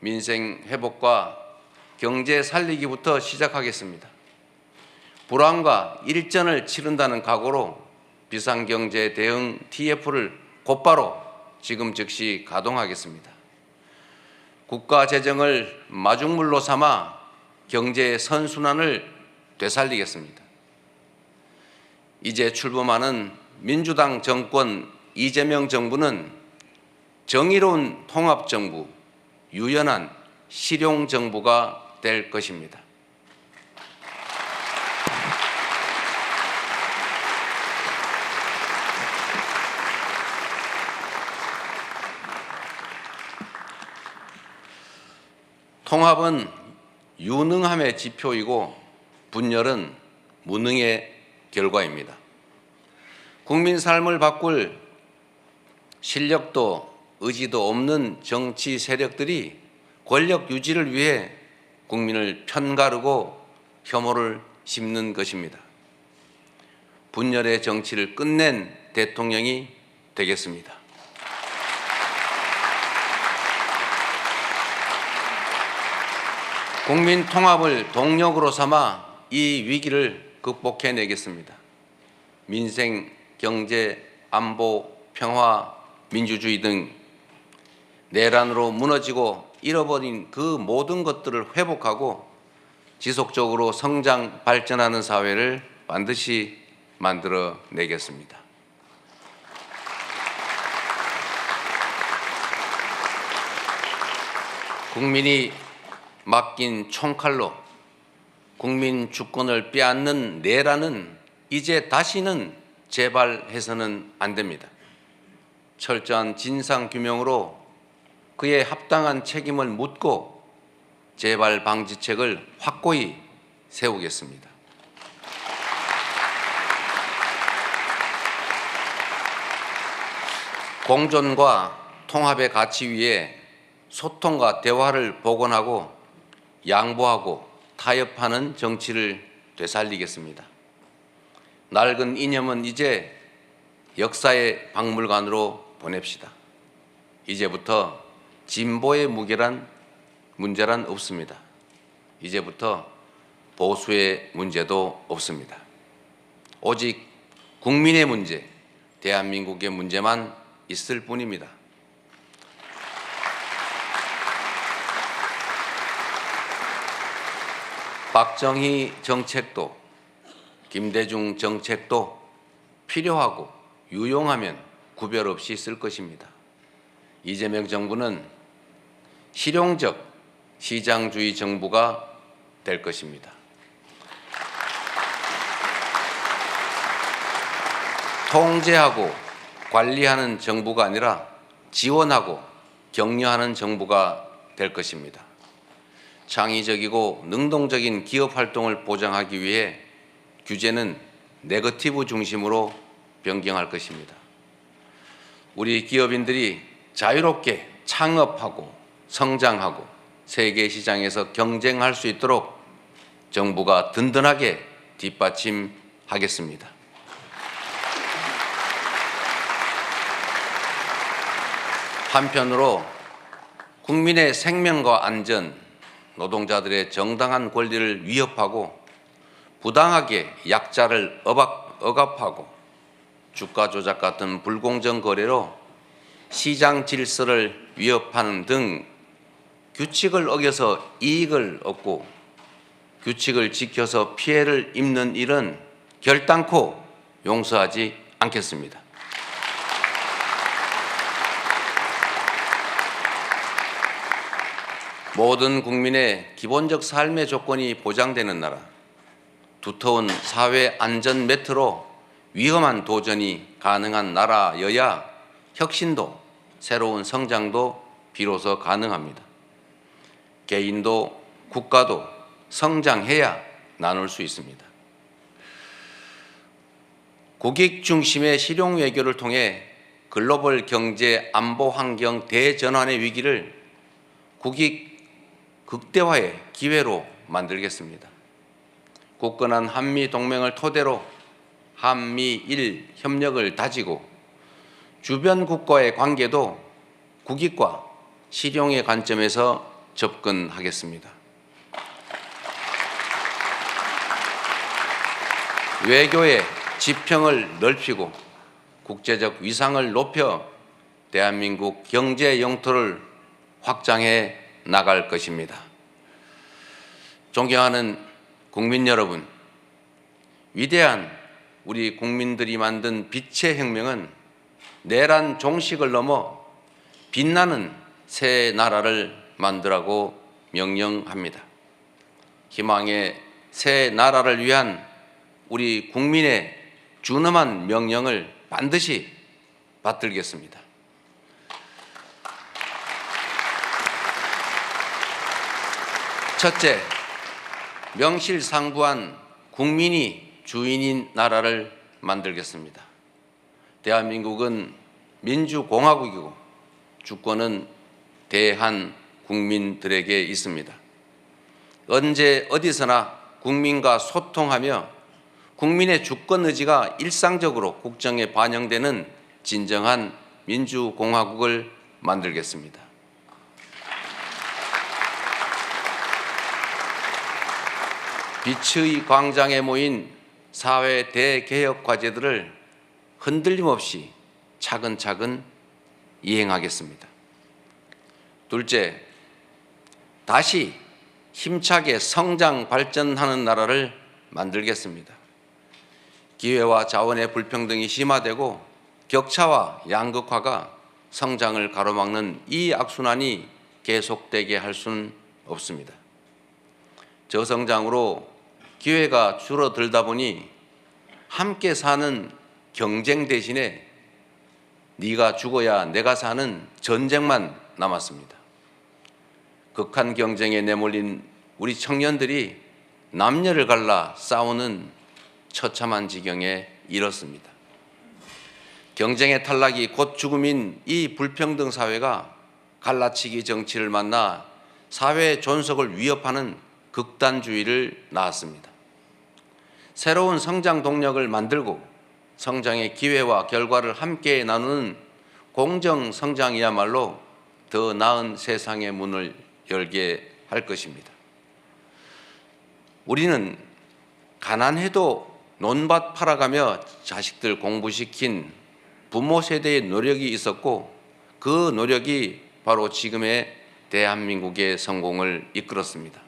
민생 회복과 경제 살리기부터 시작하겠습니다. 불황과 일전을 치른다는 각오로 비상경제 대응 TF를 곧바로 지금 즉시 가동하겠습니다. 국가 재정을 마중물로 삼아 경제 선순환을 되살리겠습니다. 이제 출범하는 민주당 정권 이재명 정부는 정의로운 통합정부, 유연한 실용정부가 될 것입니다. 통합은 유능함의 지표이고 분열은 무능의 결과입니다. 국민 삶을 바꿀 실력도 의지도 없는 정치 세력들이 권력 유지를 위해 국민을 편가르고 혐오를 심는 것입니다. 분열의 정치를 끝낸 대통령이 되겠습니다. 국민 통합을 동력으로 삼아 이 위기를 극복해내겠습니다. 민생, 경제, 안보, 평화, 민주주의 등 내란으로 무너지고 잃어버린 그 모든 것들을 회복하고 지속적으로 성장, 발전하는 사회를 반드시 만들어내겠습니다. 국민이 맡긴 총칼로 국민 주권을 빼앗는 내란은 이제 다시는 재발해서는 안 됩니다. 철저한 진상규명으로 그에 합당한 책임을 묻고 재발 방지책을 확고히 세우겠습니다. 공존과 통합의 가치 위에 소통과 대화를 복원하고 양보하고 타협하는 정치를 되살리겠습니다. 낡은 이념은 이제 역사의 박물관으로 보냅시다. 이제부터 진보의 문제란 없습니다. 이제부터 보수의 문제도 없습니다. 오직 국민의 문제, 대한민국의 문제만 있을 뿐입니다. 박정희 정책도 김대중 정책도 필요하고 유용하면 구별 없이 쓸 것입니다. 이재명 정부는 실용적 시장주의 정부가 될 것입니다. 통제하고 관리하는 정부가 아니라 지원하고 격려하는 정부가 될 것입니다. 창의적이고 능동적인 기업 활동을 보장하기 위해 규제는 네거티브 중심으로 변경할 것입니다. 우리 기업인들이 자유롭게 창업하고 성장하고 세계 시장에서 경쟁할 수 있도록 정부가 든든하게 뒷받침하겠습니다. 한편으로 국민의 생명과 안전, 노동자들의 정당한 권리를 위협하고 부당하게 약자를 억압하고 주가 조작 같은 불공정 거래로 시장 질서를 위협하는 등 규칙을 어겨서 이익을 얻고 규칙을 지켜서 피해를 입는 일은 결단코 용서하지 않겠습니다. 모든 국민의 기본적 삶의 조건이 보장되는 나라, 두터운 사회 안전 매트로 위험한 도전이 가능한 나라여야 혁신도 새로운 성장도 비로소 가능합니다. 개인도 국가도 성장해야 나눌 수 있습니다. 국익 중심의 실용 외교를 통해 글로벌 경제 안보 환경 대전환의 위기를 국익 극대화의 기회로 만들겠습니다. 굳건한 한미 동맹을 토대로 한미일 협력을 다지고 주변 국가의 관계도 국익과 실용의 관점에서 접근하겠습니다. 외교의 지평을 넓히고 국제적 위상을 높여 대한민국 경제 영토를 확장해 나갈 것입니다. 존경하는 국민 여러분, 위대한 우리 국민들이 만든 빛의 혁명은 내란 종식을 넘어 빛나는 새 나라를 만들라고 명령합니다. 희망의 새 나라를 위한 우리 국민의 준엄한 명령을 반드시 받들겠습니다. 첫째, 명실상부한 국민이 주인인 나라를 만들겠습니다. 대한민국은 민주공화국이고 주권은 대한국민들에게 있습니다. 언제 어디서나 국민과 소통하며 국민의 주권 의지가 일상적으로 국정에 반영되는 진정한 민주공화국을 만들겠습니다. 빛의 광장에 모인 사회 대개혁 과제들을 흔들림 없이 차근차근 이행하겠습니다. 둘째, 다시 힘차게 성장 발전하는 나라를 만들겠습니다. 기회와 자원의 불평등이 심화되고 격차와 양극화가 성장을 가로막는 이 악순환이 계속되게 할 수는 없습니다. 저성장으로 기회가 줄어들다 보니 함께 사는 경쟁 대신에 네가 죽어야 내가 사는 전쟁만 남았습니다. 극한 경쟁에 내몰린 우리 청년들이 남녀를 갈라 싸우는 처참한 지경에 이르렀습니다. 경쟁의 탈락이 곧 죽음인 이 불평등 사회가 갈라치기 정치를 만나 사회 존속을 위협하는 극단주의를 낳았습니다. 새로운 성장 동력을 만들고 성장의 기회와 결과를 함께 나누는 공정 성장이야말로 더 나은 세상의 문을 열게 할 것입니다. 우리는 가난해도 논밭 팔아가며 자식들 공부시킨 부모 세대의 노력이 있었고 그 노력이 바로 지금의 대한민국의 성공을 이끌었습니다.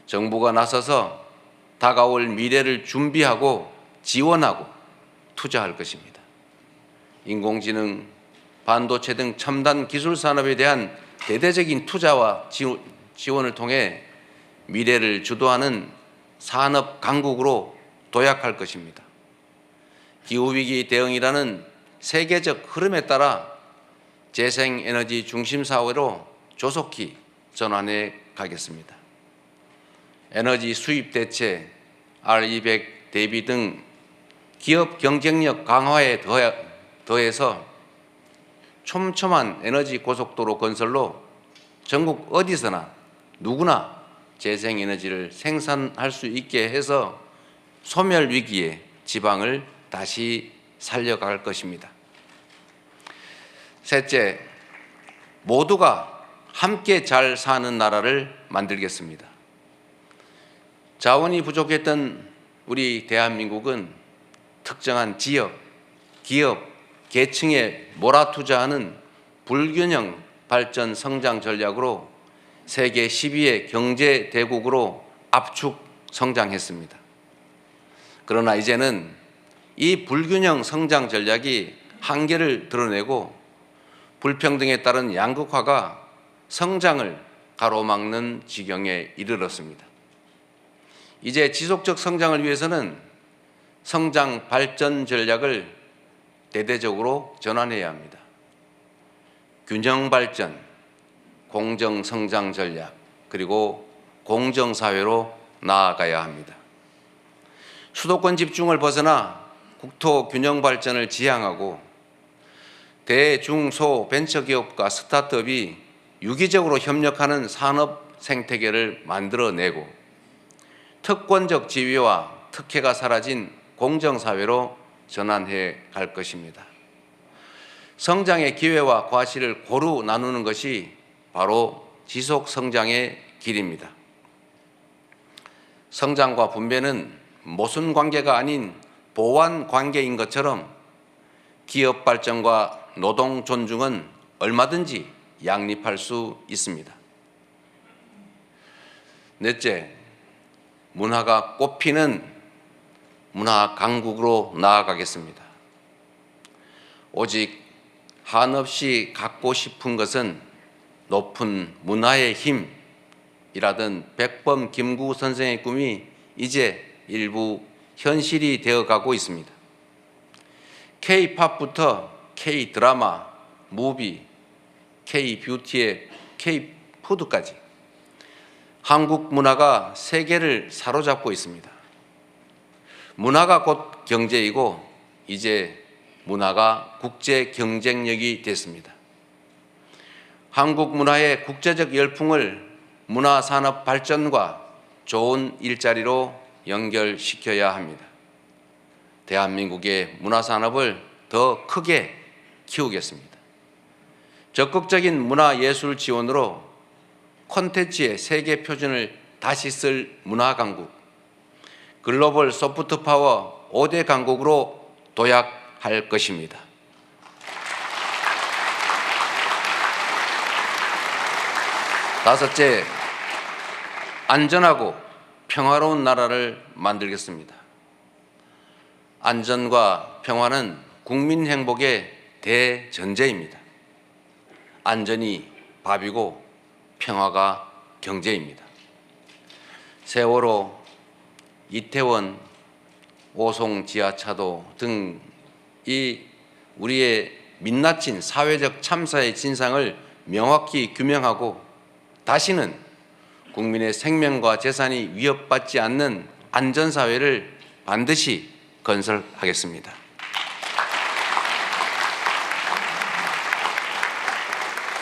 정부가 나서서 다가올 미래를 준비하고 지원하고 투자할 것입니다. 인공지능, 반도체 등 첨단 기술 산업에 대한 대대적인 투자와 지원을 통해 미래를 주도하는 산업 강국으로 도약할 것입니다. 기후위기 대응이라는 세계적 흐름에 따라 재생에너지 중심 사회로 조속히 전환해 가겠습니다. 에너지 수입 대체, R200 대비 등 기업 경쟁력 강화에 더해서 촘촘한 에너지 고속도로 건설로 전국 어디서나 누구나 재생에너지를 생산할 수 있게 해서 소멸 위기의 지방을 다시 살려갈 것입니다. 셋째, 모두가 함께 잘 사는 나라를 만들겠습니다. 자원이 부족했던 우리 대한민국은 특정한 지역, 기업, 계층에 몰아투자하는 불균형 발전 성장 전략으로 세계 10위의 경제 대국으로 압축 성장했습니다. 그러나 이제는 이 불균형 성장 전략이 한계를 드러내고 불평등에 따른 양극화가 성장을 가로막는 지경에 이르렀습니다. 이제 지속적 성장을 위해서는 성장 발전 전략을 대대적으로 전환해야 합니다. 균형 발전, 공정 성장 전략, 그리고 공정 사회로 나아가야 합니다. 수도권 집중을 벗어나 국토 균형 발전을 지향하고 대, 중, 소 벤처기업과 스타트업이 유기적으로 협력하는 산업 생태계를 만들어내고 특권적 지위와 특혜가 사라진 공정사회로 전환해 갈 것입니다. 성장의 기회와 과실을 고루 나누는 것이 바로 지속 성장의 길입니다. 성장과 분배는 모순 관계가 아닌 보완 관계인 것처럼 기업 발전과 노동 존중은 얼마든지 양립할 수 있습니다. 넷째, 문화가 꽃피는 문화 강국으로 나아가겠습니다. 오직 한없이 갖고 싶은 것은 높은 문화의 힘이라던 백범 김구 선생의 꿈이 이제 일부 현실이 되어가고 있습니다. K-팝부터 K-드라마, 무비, K-뷰티의 K-푸드까지 한국 문화가 세계를 사로잡고 있습니다. 문화가 곧 경제이고 이제 문화가 국제 경쟁력이 됐습니다. 한국 문화의 국제적 열풍을 문화산업 발전과 좋은 일자리로 연결시켜야 합니다. 대한민국의 문화산업을 더 크게 키우겠습니다. 적극적인 문화예술 지원으로 콘텐츠의 세계 표준을 다시 쓸 문화강국, 글로벌 소프트파워 5대 강국으로 도약할 것입니다. 다섯째, 안전하고 평화로운 나라를 만들겠습니다. 안전과 평화는 국민 행복의 대전제입니다. 안전이 밥이고 평화가 경제입니다. 세월호, 이태원, 오송 지하차도 등 이 우리의 민낯진 사회적 참사의 진상을 명확히 규명하고 다시는 국민의 생명과 재산이 위협받지 않는 안전사회를 반드시 건설하겠습니다.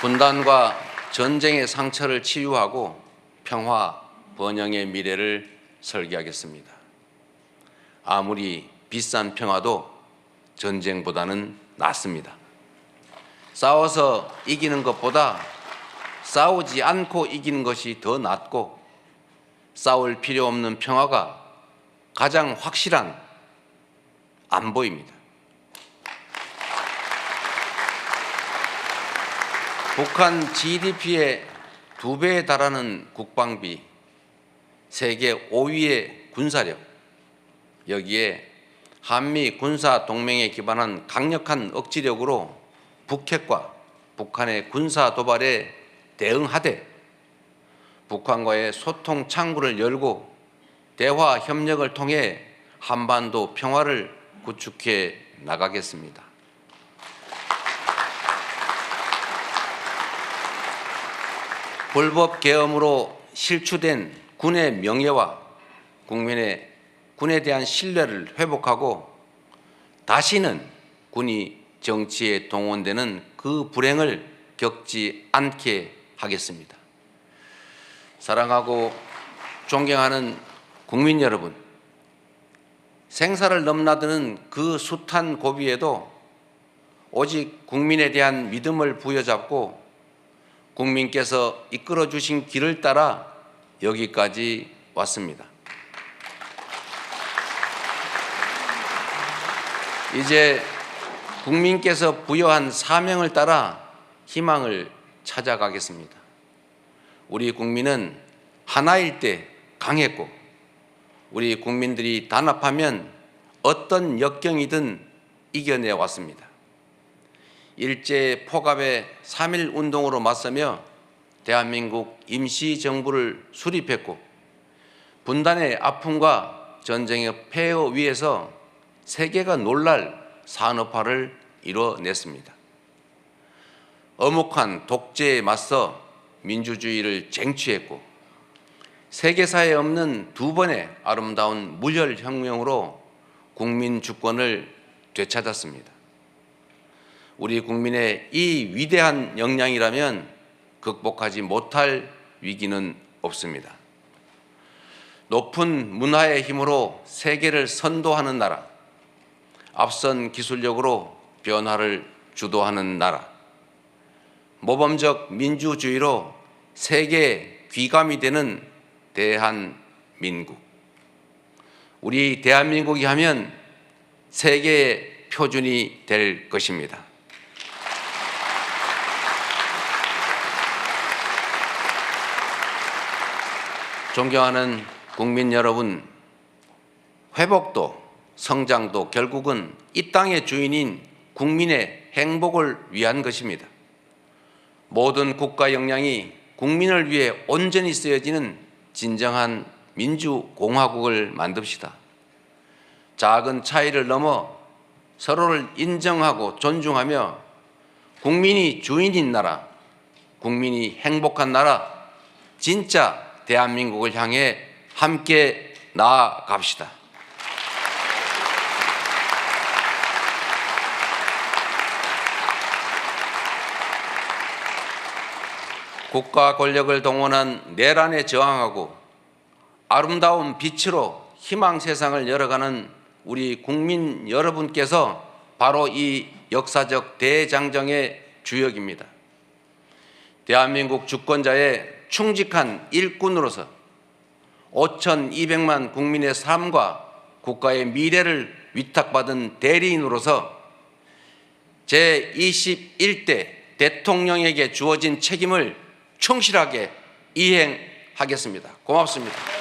분단과 전쟁의 상처를 치유하고 평화, 번영의 미래를 설계하겠습니다. 아무리 비싼 평화도 전쟁보다는 낫습니다. 싸워서 이기는 것보다 싸우지 않고 이기는 것이 더 낫고 싸울 필요 없는 평화가 가장 확실한 안보입니다. 북한 GDP의 2배에 달하는 국방비, 세계 5위의 군사력, 여기에 한미 군사 동맹에 기반한 강력한 억지력으로 북핵과 북한의 군사 도발에 대응하되 북한과의 소통 창구를 열고 대화 협력을 통해 한반도 평화를 구축해 나가겠습니다. 불법 계엄으로 실추된 군의 명예와 군에 대한 신뢰를 회복하고 다시는 군이 정치에 동원되는 그 불행을 겪지 않게 하겠습니다. 사랑하고 존경하는 국민 여러분, 생사를 넘나드는 그 숱한 고비에도 오직 국민에 대한 믿음을 부여잡고 국민께서 이끌어 주신 길을 따라 여기까지 왔습니다. 이제 국민께서 부여한 사명을 따라 희망을 찾아가겠습니다. 우리 국민은 하나일 때 강했고 우리 국민들이 단합하면 어떤 역경이든 이겨내 왔습니다. 일제 포갑의 3.1 운동으로 맞서며 대한민국 임시정부를 수립했고 분단의 아픔과 전쟁의 폐허 위에서 세계가 놀랄 산업화를 이뤄냈습니다. 엄혹한 독재에 맞서 민주주의를 쟁취했고 세계사에 없는 2번의 아름다운 무혈혁명으로 국민 주권을 되찾았습니다. 우리 국민의 이 위대한 역량이라면 극복하지 못할 위기는 없습니다. 높은 문화의 힘으로 세계를 선도하는 나라, 앞선 기술력으로 변화를 주도하는 나라, 모범적 민주주의로 세계 귀감이 되는 대한민국. 우리 대한민국이 하면 세계의 표준이 될 것입니다. 존경하는 국민 여러분, 회복도 성장도 결국은 이 땅의 주인인 국민의 행복을 위한 것입니다. 모든 국가 역량이 국민을 위해 온전히 쓰여지는 진정한 민주공화국을 만듭시다. 작은 차이를 넘어 서로를 인정하고 존중하며 국민이 주인인 나라, 국민이 행복한 나라, 진짜 대한민국을 향해 함께 나아갑시다. 국가 권력을 동원한 내란에 저항하고 아름다운 빛으로 희망 세상을 열어가는 우리 국민 여러분께서 바로 이 역사적 대장정의 주역입니다. 대한민국 주권자의 충직한 일꾼으로서 5,200만 국민의 삶과 국가의 미래를 위탁받은 대리인으로서 제21대 대통령에게 주어진 책임을 충실하게 이행하겠습니다. 고맙습니다.